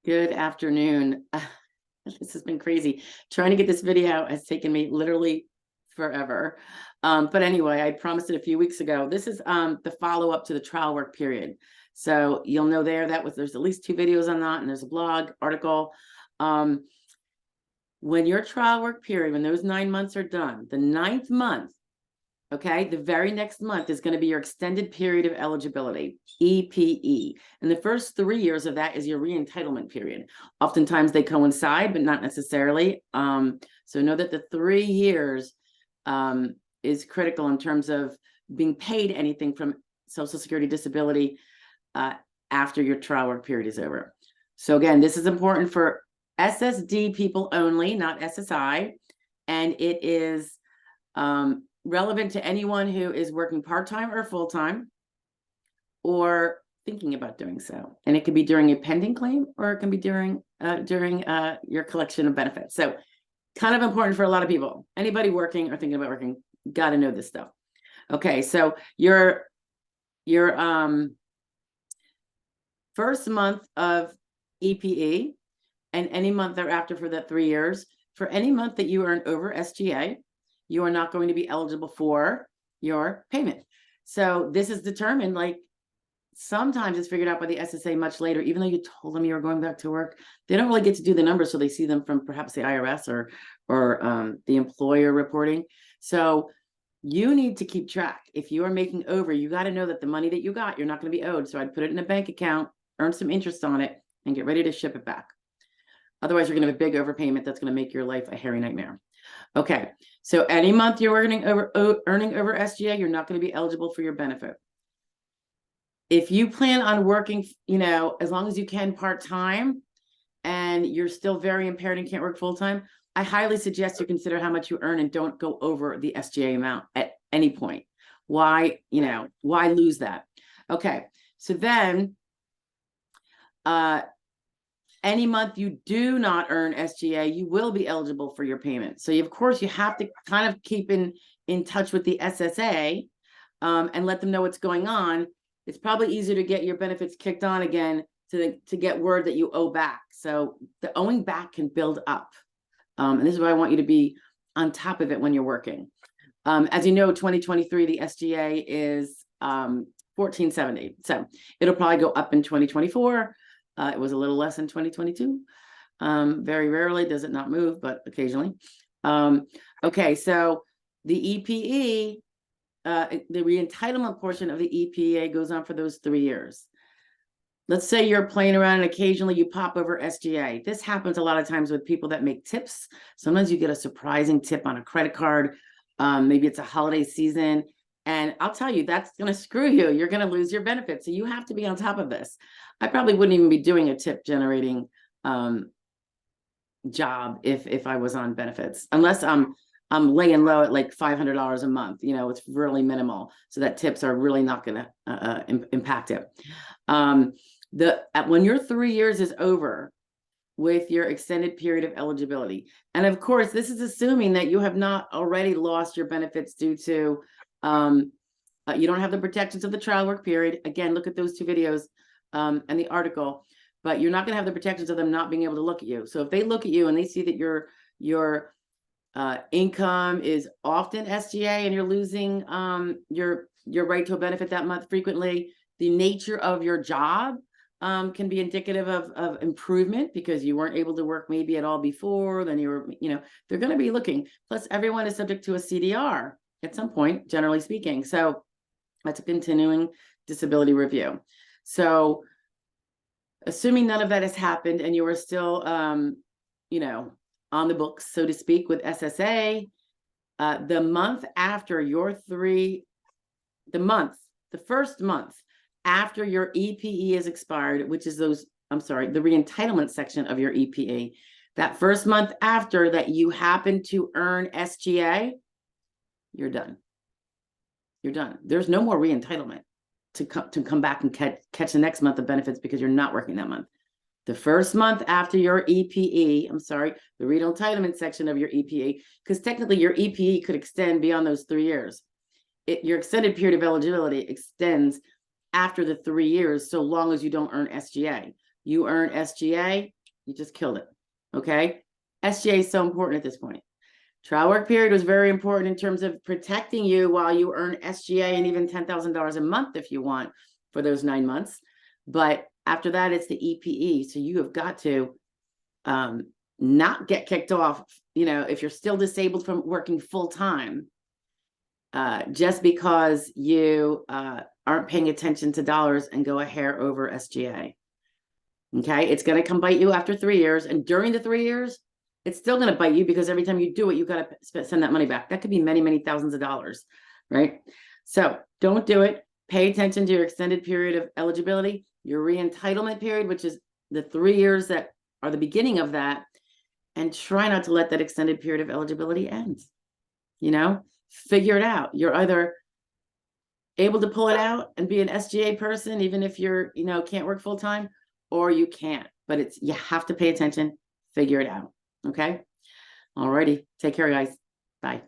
Good afternoon. This has been crazy. Trying to get this video out has taken me literally forever. But anyway, I promised it a few weeks ago. This is the follow-up to the trial work period. So you'll know there's at least 2 videos on that, and there's a blog article. When your trial work period, when those 9 months are done, the 9th month, okay, the very next month is going to be your extended period of eligibility, EPE. And the first 3 years of that is your re-entitlement period. Oftentimes they coincide, but not necessarily. So know that the 3 years is critical in terms of being paid anything from Social Security disability after your trial work period is over. So again, this is important for SSD people only, not SSI. And it is relevant to anyone who is working part-time or full-time or thinking about doing so. And it could be during a pending claim, or it can be during your collection of benefits. So kind of important for a lot of people. Anybody working or thinking about working, got to know this stuff. Okay, so your first month of EPE and any month thereafter for that 3 years, for any month that you earn over SGA, you are not going to be eligible for your payment. So this is determined, like sometimes it's figured out by the SSA much later, even though you told them you were going back to work. They don't really get to do the numbers, so they see them from perhaps the IRS or the employer reporting. So you need to keep track. If you are making over, you got to know that the money that you got, you're not going to be owed. So I'd put it in a bank account, earn some interest on it, and get ready to ship it back. Otherwise, you're going to have a big overpayment that's going to make your life a hairy nightmare. Okay, so any month you're earning over SGA, you're not going to be eligible for your benefit. If you plan on working, as long as you can part-time, and you're still very impaired and can't work full-time, I highly suggest you consider how much you earn and don't go over the SGA amount at any point. Why lose that? Okay, so then any month you do not earn SGA, you will be eligible for your payment. So of course you have to kind of keep in touch with the SSA and let them know what's going on. It's probably easier to get your benefits kicked on again to get word that you owe back. So the owing back can build up. And this is why I want you to be on top of it when you're working. As you know, 2023, the SGA is $1,470. So it'll probably go up in 2024. It was a little less in 2022. Very rarely does it not move, but occasionally. Okay, so the EPE, the re-entitlement portion of the EPA goes on for those 3 years. Let's say you're playing around and occasionally you pop over SGA. This happens a lot of times with people that make tips. Sometimes you get a surprising tip on a credit card. Maybe it's a holiday season. And I'll tell you, that's going to screw you. You're going to lose your benefits. So you have to be on top of this. I probably wouldn't even be doing a tip generating job if I was on benefits, unless I'm laying low at like $500 a month. It's really minimal. So that tips are really not going to impact it. When your 3 years is over with your extended period of eligibility, and of course, this is assuming that you have not already lost your benefits due to you don't have the protections of the trial work period. Again, look at those 2 videos and the article, but you're not going to have the protections of them not being able to look at you. So if they look at you and they see that your income is often SGA and you're losing your right to a benefit that month frequently, the nature of your job can be indicative of improvement because you weren't able to work maybe at all before. Then they're going to be looking. Plus, everyone is subject to a CDR at some point, generally speaking. So that's a continuing disability review. So assuming none of that has happened and you are still, on the books, so to speak, with SSA, the month after the first month after your EPE is expired, which is the re-entitlement section of your EPE, that first month after that you happen to earn SGA, you're done. You're done. There's no more re-entitlement to come back and catch the next month of benefits because you're not working that month. The first month after your EPE, the re-entitlement section of your EPE, because technically your EPE could extend beyond those 3 years. Your extended period of eligibility extends after the 3 years, so long as you don't earn SGA. you earn SGA, you just killed it. Okay. SGA is so important at this point. Trial work period was very important in terms of protecting you while you earn SGA and even $10,000 a month if you want for those 9 months. But after that, it's the EPE. So you have got to not get kicked off, you know, if you're still disabled from working full time, just because you aren't paying attention to dollars and go a hair over SGA. Okay, it's going to come bite you after 3 years. And during the 3 years, it's still going to bite you because every time you do it, you got to send that money back. That could be many, many thousands of dollars, right? So don't do it. Pay attention to your extended period of eligibility, your re-entitlement period, which is the 3 years that are the beginning of that, and try not to let that extended period of eligibility end. You know, figure it out. You're either able to pull it out and be an SGA person, even if you're, you know, can't work full time, or you can't. But you have to pay attention, figure it out. Okay. All righty. Take care, guys. Bye.